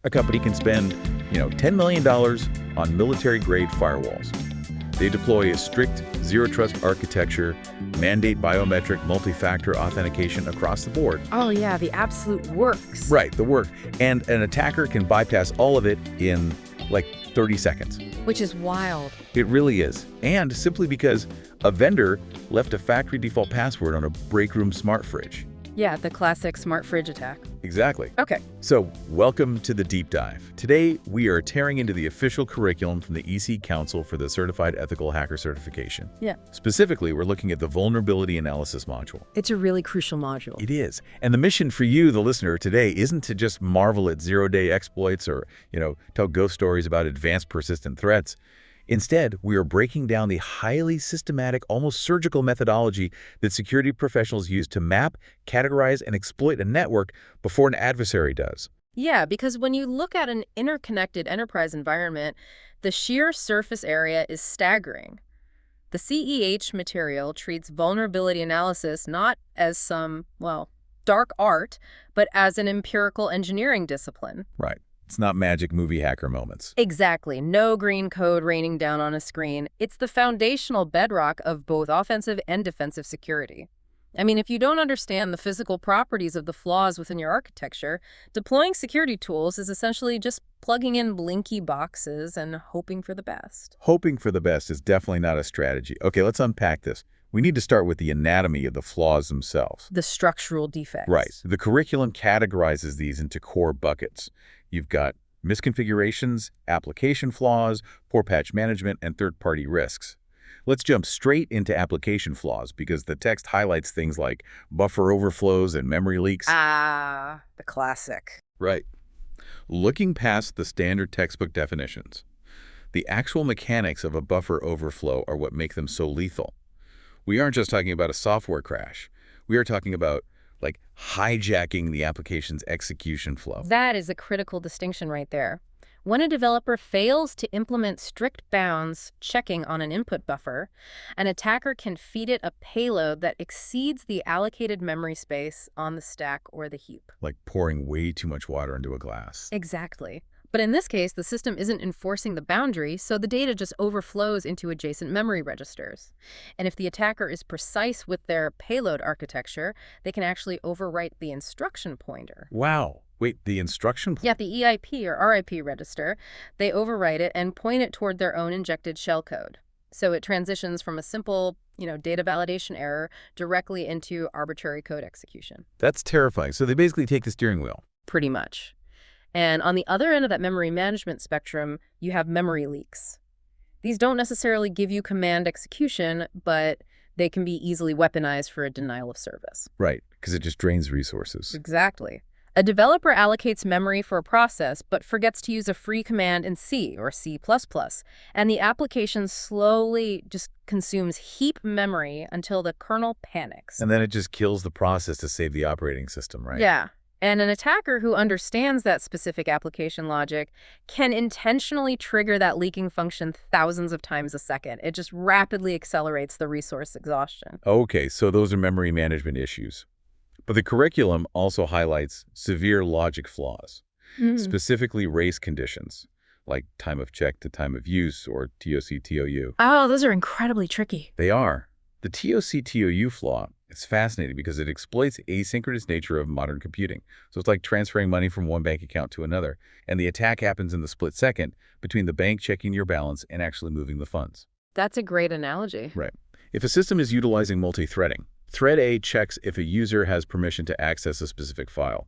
A company can spend, $10 million on military-grade firewalls. They deploy a strict zero-trust architecture, mandate biometric multi-factor authentication across the board. Oh yeah, the absolute works. Right, the work. And an attacker can bypass all of it in, 30 seconds. Which is wild. It really is. And simply because a vendor left a factory default password on a break room smart fridge. Yeah, the classic smart fridge attack. Exactly. Okay. So, welcome to the deep dive. Today, we are tearing into the official curriculum from the EC Council for the Certified Ethical Hacker Certification. Yeah. Specifically, we're looking at the vulnerability analysis module. It's a really crucial module. It is. And the mission for you, the listener, today isn't to just marvel at zero-day exploits or, tell ghost stories about advanced persistent threats. Instead, we are breaking down the highly systematic, almost surgical methodology that security professionals use to map, categorize, and exploit a network before an adversary does. Yeah, because when you look at an interconnected enterprise environment, the sheer surface area is staggering. The CEH material treats vulnerability analysis not as some, dark art, but as an empirical engineering discipline. Right. It's not magic movie hacker moments. Exactly. No green code raining down on a screen. It's the foundational bedrock of both offensive and defensive security. I mean, if you don't understand the physical properties of the flaws within your architecture, deploying security tools is essentially just plugging in blinky boxes and hoping for the best. Hoping for the best is definitely not a strategy. Okay, let's unpack this. We need to start with the anatomy of the flaws themselves. The structural defects. Right. The curriculum categorizes these into core buckets. You've got misconfigurations, application flaws, poor patch management, and third-party risks. Let's jump straight into application flaws because the text highlights things like buffer overflows and memory leaks. Ah, the classic. Right. Looking past the standard textbook definitions, the actual mechanics of a buffer overflow are what make them so lethal. We aren't just talking about a software crash. We are talking about hijacking the application's execution flow. That is a critical distinction right there. When a developer fails to implement strict bounds checking on an input buffer, an attacker can feed it a payload that exceeds the allocated memory space on the stack or the heap. Like pouring way too much water into a glass. Exactly. But in this case, the system isn't enforcing the boundary, so the data just overflows into adjacent memory registers. And if the attacker is precise with their payload architecture, they can actually overwrite the instruction pointer. Wow. Wait, the instruction? Yeah, the EIP or RIP register. They overwrite it and point it toward their own injected shellcode. So it transitions from a simple, data validation error directly into arbitrary code execution. That's terrifying. So they basically take the steering wheel. Pretty much. And on the other end of that memory management spectrum, you have memory leaks. These don't necessarily give you command execution, but they can be easily weaponized for a denial of service. Right, because it just drains resources. Exactly. A developer allocates memory for a process, but forgets to use a free command in C or C++, and the application slowly just consumes heap memory until the kernel panics. And then it just kills the process to save the operating system, right? Yeah. And an attacker who understands that specific application logic can intentionally trigger that leaking function thousands of times a second. It just rapidly accelerates the resource exhaustion. Okay, so those are memory management issues. But the curriculum also highlights severe logic flaws, specifically race conditions, like time of check to time of use or TOC-TOU. Oh, those are incredibly tricky. They are. The TOC-TOU flaw is fascinating because it exploits asynchronous nature of modern computing. So it's like transferring money from one bank account to another, and the attack happens in the split second between the bank checking your balance and actually moving the funds. That's a great analogy. Right. If a system is utilizing multi-threading, thread A checks if a user has permission to access a specific file.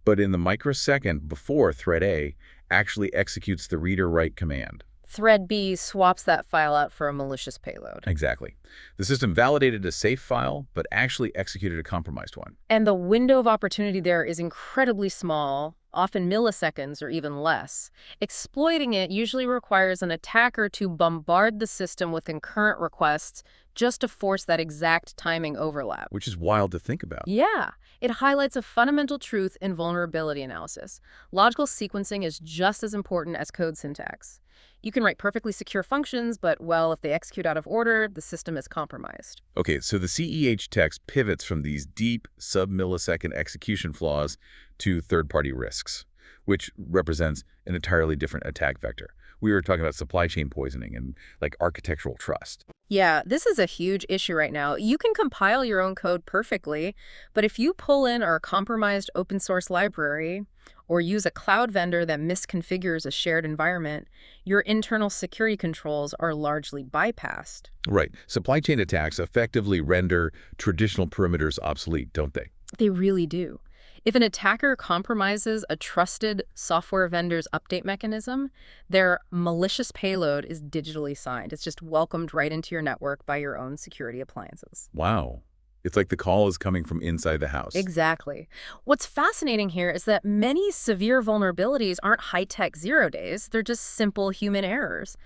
But in the microsecond before thread A actually executes the read or write command. Thread B swaps that file out for a malicious payload. Exactly. The system validated a safe file, but actually executed a compromised one. And the window of opportunity there is incredibly small, often milliseconds or even less. Exploiting it usually requires an attacker to bombard the system with concurrent requests just to force that exact timing overlap. Which is wild to think about. Yeah. It highlights a fundamental truth in vulnerability analysis. Logical sequencing is just as important as code syntax. You can write perfectly secure functions, but, if they execute out of order, the system is compromised. Okay, so the CEH text pivots from these deep sub-millisecond execution flaws to third-party risks. which represents an entirely different attack vector. We were talking about supply chain poisoning and like architectural trust. Yeah, this is a huge issue right now. You can compile your own code perfectly, but if you pull in our compromised open source library or use a cloud vendor that misconfigures a shared environment, your internal security controls are largely bypassed. Right. Supply chain attacks effectively render traditional perimeters obsolete, don't they? They really do. If an attacker compromises a trusted software vendor's update mechanism, their malicious payload is digitally signed. It's just welcomed right into your network by your own security appliances. Wow. It's like the call is coming from inside the house. Exactly. What's fascinating here is that many severe vulnerabilities aren't high-tech zero days. They're just simple human errors.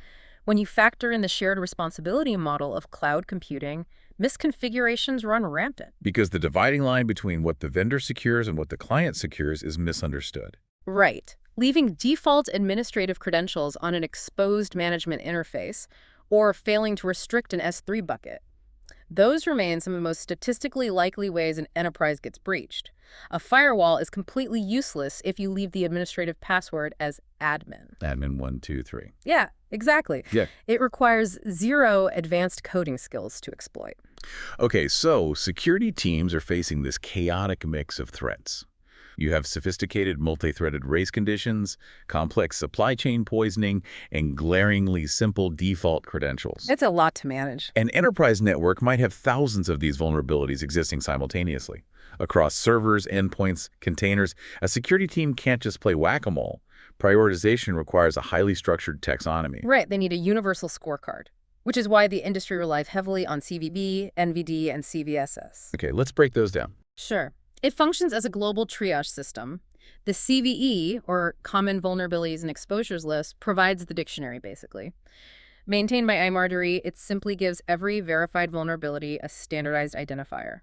When you factor in the shared responsibility model of cloud computing, misconfigurations run rampant. Because the dividing line between what the vendor secures and what the client secures is misunderstood. Right. Leaving default administrative credentials on an exposed management interface or failing to restrict an S3 bucket. Those remain some of the most statistically likely ways an enterprise gets breached. A firewall is completely useless if you leave the administrative password as admin. Admin 1, 2, 3. Yeah, exactly. Yeah. It requires zero advanced coding skills to exploit. Okay, so security teams are facing this chaotic mix of threats. You have sophisticated multi-threaded race conditions, complex supply chain poisoning, and glaringly simple default credentials. It's a lot to manage. An enterprise network might have thousands of these vulnerabilities existing simultaneously. Across servers, endpoints, containers, a security team can't just play whack-a-mole. Prioritization requires a highly structured taxonomy. Right, they need a universal scorecard, which is why the industry relies heavily on CVB, NVD, and CVSS. Okay, let's break those down. Sure. It functions as a global triage system. The CVE, or Common Vulnerabilities and Exposures List, provides the dictionary, basically. Maintained by iMargery, it simply gives every verified vulnerability a standardized identifier,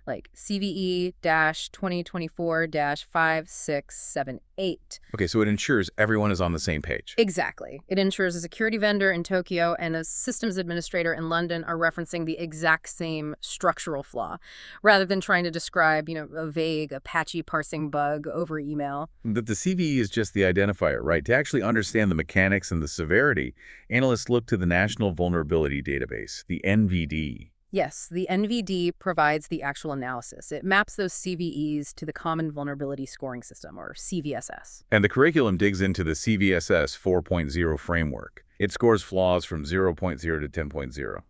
like CVE-2024-5678. Okay, so it ensures everyone is on the same page. Exactly. It ensures a security vendor in Tokyo and a systems administrator in London are referencing the exact same structural flaw, rather than trying to describe, a vague Apache parsing bug over email. That the CVE is just the identifier, right? To actually understand the mechanics and the severity, analysts look to the National Vulnerability Database, the NVD. Yes, the NVD provides the actual analysis. It maps those CVEs to the Common Vulnerability Scoring System, or CVSS. And the curriculum digs into the CVSS 4.0 framework. It scores flaws from 0.0 to 10.0.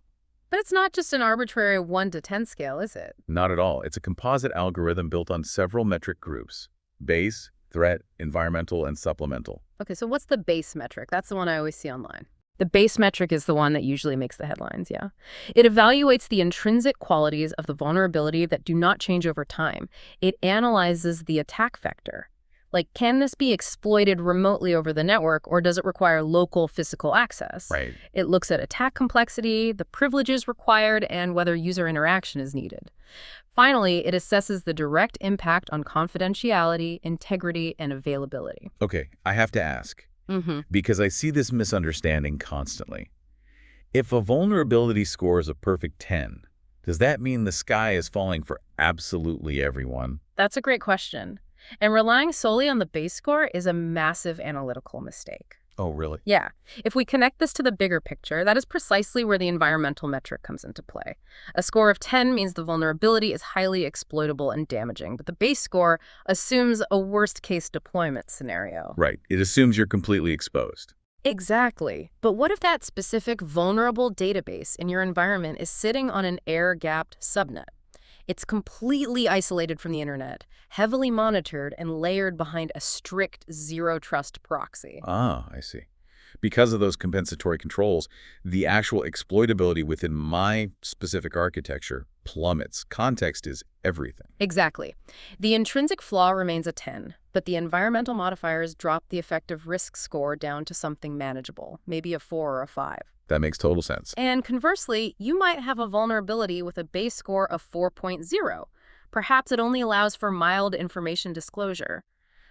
But it's not just an arbitrary 1 to 10 scale, is it? Not at all. It's a composite algorithm built on several metric groups: base, threat, environmental, and supplemental. Okay, so what's the base metric? That's the one I always see online. The base metric is the one that usually makes the headlines, yeah. It evaluates the intrinsic qualities of the vulnerability that do not change over time. It analyzes the attack vector. Like, can this be exploited remotely over the network, or does it require local physical access? Right. It looks at attack complexity, the privileges required, and whether user interaction is needed. Finally, it assesses the direct impact on confidentiality, integrity, and availability. Okay, I have to ask. Because I see this misunderstanding constantly. If a vulnerability score is a perfect 10, does that mean the sky is falling for absolutely everyone? That's a great question. And relying solely on the base score is a massive analytical mistake. Oh, really? Yeah. If we connect this to the bigger picture, that is precisely where the environmental metric comes into play. A score of 10 means the vulnerability is highly exploitable and damaging, but the base score assumes a worst-case deployment scenario. Right. It assumes you're completely exposed. Exactly. But what if that specific vulnerable database in your environment is sitting on an air-gapped subnet? It's completely isolated from the internet, heavily monitored, and layered behind a strict zero-trust proxy. Ah, I see. Because of those compensatory controls, the actual exploitability within my specific architecture plummets. Context is everything. Exactly. The intrinsic flaw remains a 10, but the environmental modifiers drop the effective risk score down to something manageable, maybe a 4 or a 5. That makes total sense. And conversely, you might have a vulnerability with a base score of 4.0. Perhaps it only allows for mild information disclosure.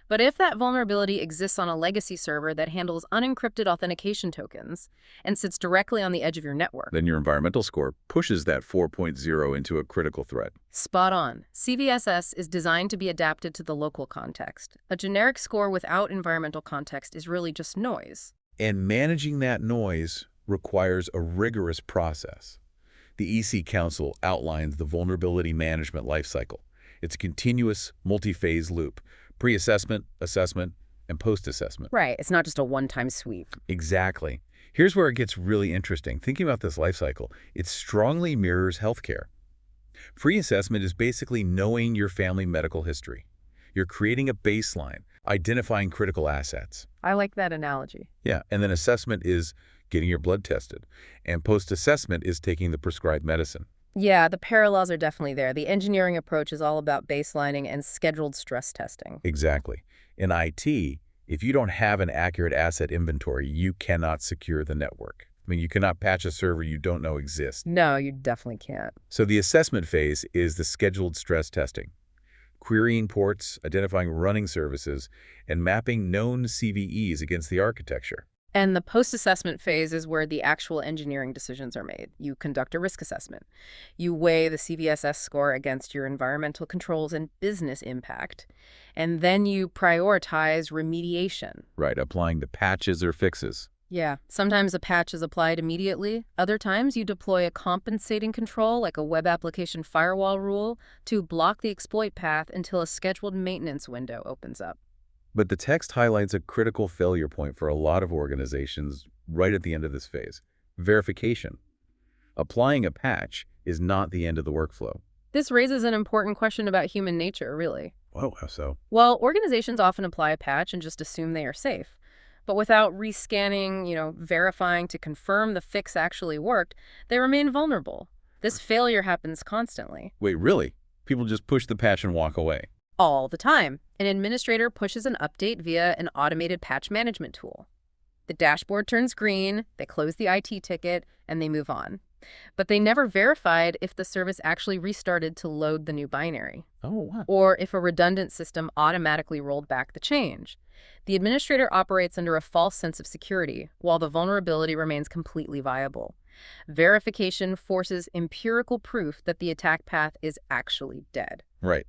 But if that vulnerability exists on a legacy server that handles unencrypted authentication tokens and sits directly on the edge of your network, Then your environmental score pushes that 4.0 into a critical threat. spot on. CVSS is designed to be adapted to the local context. A generic score without environmental context is really just noise. And managing that noise requires a rigorous process. The EC Council outlines the vulnerability management lifecycle. It's a continuous, multi-phase loop: pre-assessment, assessment, and post-assessment. Right, it's not just a one-time sweep. Exactly. Here's where it gets really interesting. Thinking about this lifecycle, it strongly mirrors healthcare. Pre-assessment is basically knowing your family medical history. You're creating a baseline, identifying critical assets. I like that analogy. Yeah, and then assessment is getting your blood tested. And post-assessment is taking the prescribed medicine. Yeah, the parallels are definitely there. The engineering approach is all about baselining and scheduled stress testing. Exactly. In IT, if you don't have an accurate asset inventory, you cannot secure the network. I mean, you cannot patch a server you don't know exists. No, you definitely can't. So the assessment phase is the scheduled stress testing, querying ports, identifying running services, and mapping known CVEs against the architecture. And the post-assessment phase is where the actual engineering decisions are made. You conduct a risk assessment. You weigh the CVSS score against your environmental controls and business impact. And then you prioritize remediation. Right, applying the patches or fixes. Yeah, sometimes a patch is applied immediately. Other times you deploy a compensating control, like a web application firewall rule, to block the exploit path until a scheduled maintenance window opens up. But the text highlights a critical failure point for a lot of organizations right at the end of this phase: verification. Applying a patch is not the end of the workflow. This raises an important question about human nature, really. Whoa, how so? Well, organizations often apply a patch and just assume they are safe. But without rescanning, verifying to confirm the fix actually worked, they remain vulnerable. This failure happens constantly. Wait, really? People just push the patch and walk away? All the time. An administrator pushes an update via an automated patch management tool. The dashboard turns green, they close the IT ticket, and they move on. But they never verified if the service actually restarted to load the new binary, Oh, wow. or if a redundant system automatically rolled back the change. The administrator operates under a false sense of security, while the vulnerability remains completely viable. Verification forces empirical proof that the attack path is actually dead. Right.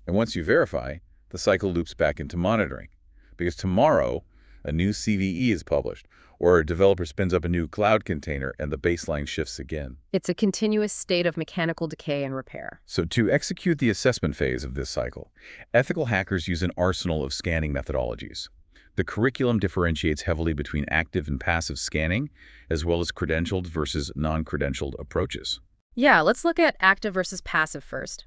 And once you verify, the cycle loops back into monitoring. Because tomorrow, a new CVE is published, or a developer spins up a new cloud container and the baseline shifts again. It's a continuous state of mechanical decay and repair. So to execute the assessment phase of this cycle, ethical hackers use an arsenal of scanning methodologies. The curriculum differentiates heavily between active and passive scanning, as well as credentialed versus non-credentialed approaches. Yeah, let's look at active versus passive first.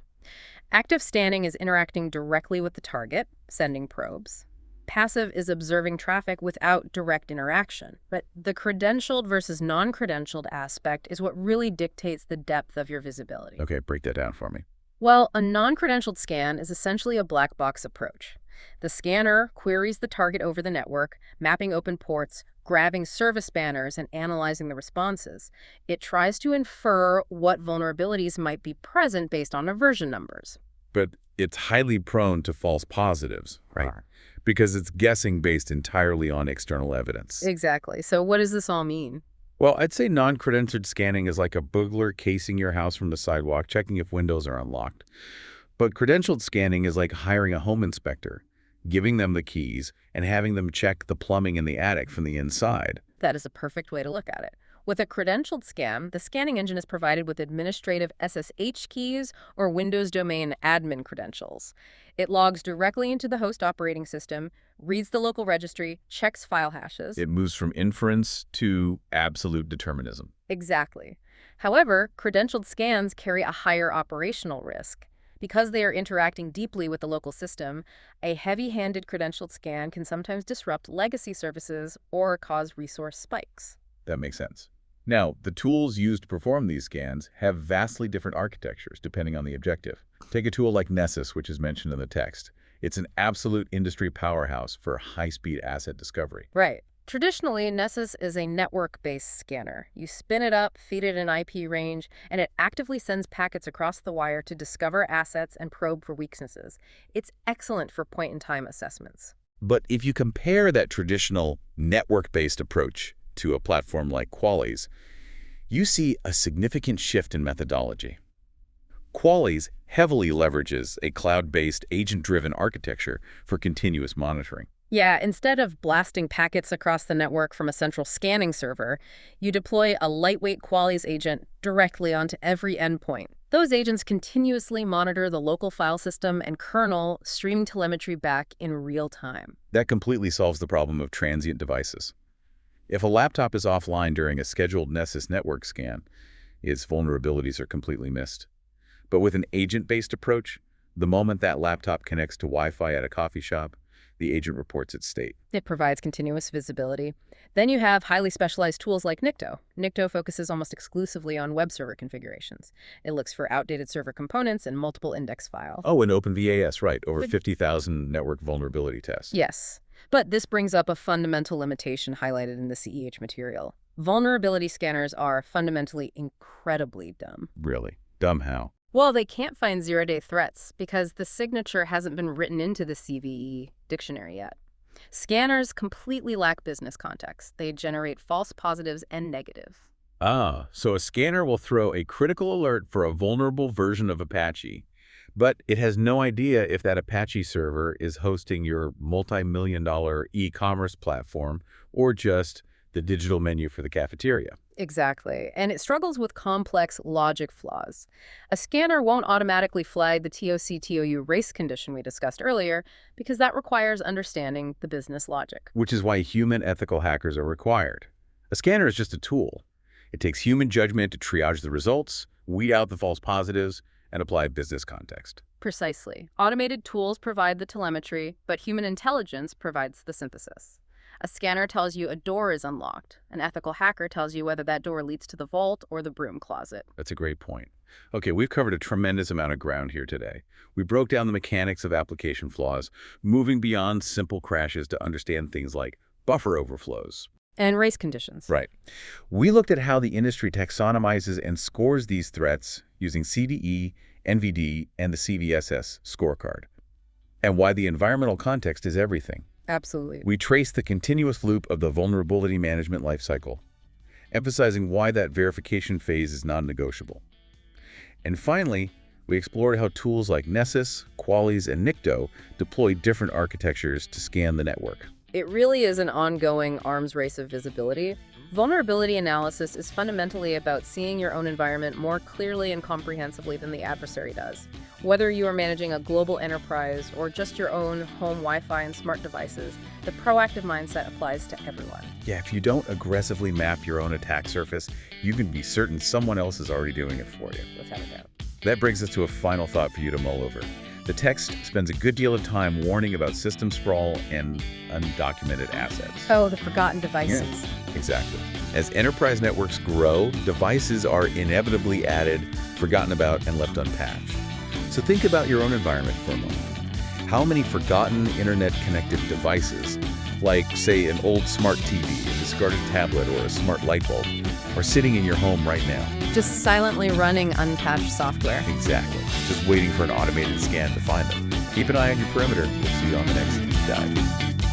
Active scanning is interacting directly with the target, sending probes. Passive is observing traffic without direct interaction. But the credentialed versus non-credentialed aspect is what really dictates the depth of your visibility. Okay, break that down for me. Well, a non-credentialed scan is essentially a black box approach. The scanner queries the target over the network, mapping open ports, grabbing service banners, and analyzing the responses. It tries to infer what vulnerabilities might be present based on version numbers. But it's highly prone to false positives, right? Because it's guessing based entirely on external evidence. Exactly. So what does this all mean? Well, I'd say non-credentialed scanning is like a burglar casing your house from the sidewalk, checking if windows are unlocked. But credentialed scanning is like hiring a home inspector, giving them the keys, and having them check the plumbing in the attic from the inside. That is a perfect way to look at it. With a credentialed scan, the scanning engine is provided with administrative SSH keys or Windows domain admin credentials. It logs directly into the host operating system, reads the local registry, checks file hashes. It moves from inference to absolute determinism. Exactly. However, credentialed scans carry a higher operational risk. Because they are interacting deeply with the local system, a heavy-handed credentialed scan can sometimes disrupt legacy services or cause resource spikes. That makes sense. Now, the tools used to perform these scans have vastly different architectures depending on the objective. Take a tool like Nessus, which is mentioned in the text. It's an absolute industry powerhouse for high-speed asset discovery. Right. Traditionally, Nessus is a network-based scanner. You spin it up, feed it an IP range, and it actively sends packets across the wire to discover assets and probe for weaknesses. It's excellent for point-in-time assessments. But if you compare that traditional network-based approach to a platform like Qualys, you see a significant shift in methodology. Qualys heavily leverages a cloud-based, agent-driven architecture for continuous monitoring. Yeah, instead of blasting packets across the network from a central scanning server, you deploy a lightweight Qualys agent directly onto every endpoint. Those agents continuously monitor the local file system and kernel, streaming telemetry back in real time. That completely solves the problem of transient devices. If a laptop is offline during a scheduled Nessus network scan, its vulnerabilities are completely missed. But with an agent-based approach, the moment that laptop connects to Wi-Fi at a coffee shop, the agent reports its state. It provides continuous visibility. Then you have highly specialized tools like Nikto. Nikto focuses almost exclusively on web server configurations. It looks for outdated server components and multiple index files. Oh, and OpenVAS, right, over 50,000 network vulnerability tests. Yes. But this brings up a fundamental limitation highlighted in the CEH material. Vulnerability scanners are fundamentally incredibly dumb. Really? Dumb how? Well, they can't find zero-day threats because the signature hasn't been written into the CVE dictionary yet. Scanners completely lack business context. They generate false positives and negatives. Ah, so a scanner will throw a critical alert for a vulnerable version of Apache, but it has no idea if that Apache server is hosting your multi-million-dollar e-commerce platform or just the digital menu for the cafeteria. Exactly. And it struggles with complex logic flaws. A scanner won't automatically flag the TOC-TOU race condition we discussed earlier because that requires understanding the business logic. Which is why human ethical hackers are required. A scanner is just a tool. It takes human judgment to triage the results, weed out the false positives, and apply business context. Precisely. Automated tools provide the telemetry, but human intelligence provides the synthesis. A scanner tells you a door is unlocked. An ethical hacker tells you whether that door leads to the vault or the broom closet. That's a great point. Okay, we've covered a tremendous amount of ground here today. We broke down the mechanics of application flaws, moving beyond simple crashes to understand things like buffer overflows. And race conditions. Right. We looked at how the industry taxonomizes and scores these threats using CDE, NVD, and the CVSS scorecard, and why the environmental context is everything. Absolutely. We trace the continuous loop of the vulnerability management lifecycle, emphasizing why that verification phase is non-negotiable. And finally, we explored how tools like Nessus, Qualys, and Nikto deploy different architectures to scan the network. It really is an ongoing arms race of visibility. Vulnerability analysis is fundamentally about seeing your own environment more clearly and comprehensively than the adversary does. Whether you are managing a global enterprise or just your own home Wi-Fi and smart devices, the proactive mindset applies to everyone. Yeah, if you don't aggressively map your own attack surface, you can be certain someone else is already doing it for you. Without a doubt. That brings us to a final thought for you to mull over. The text spends a good deal of time warning about system sprawl and undocumented assets. Oh, the forgotten devices. Yeah, exactly. As enterprise networks grow, devices are inevitably added, forgotten about, and left unpatched. So think about your own environment for a moment. How many forgotten internet-connected devices, like, say, an old smart TV, a discarded tablet, or a smart light bulb, are sitting in your home right now? Just silently running unpatched software. Exactly. Just waiting for an automated scan to find them. Keep an eye on your perimeter. We'll see you on the next Deep Dive.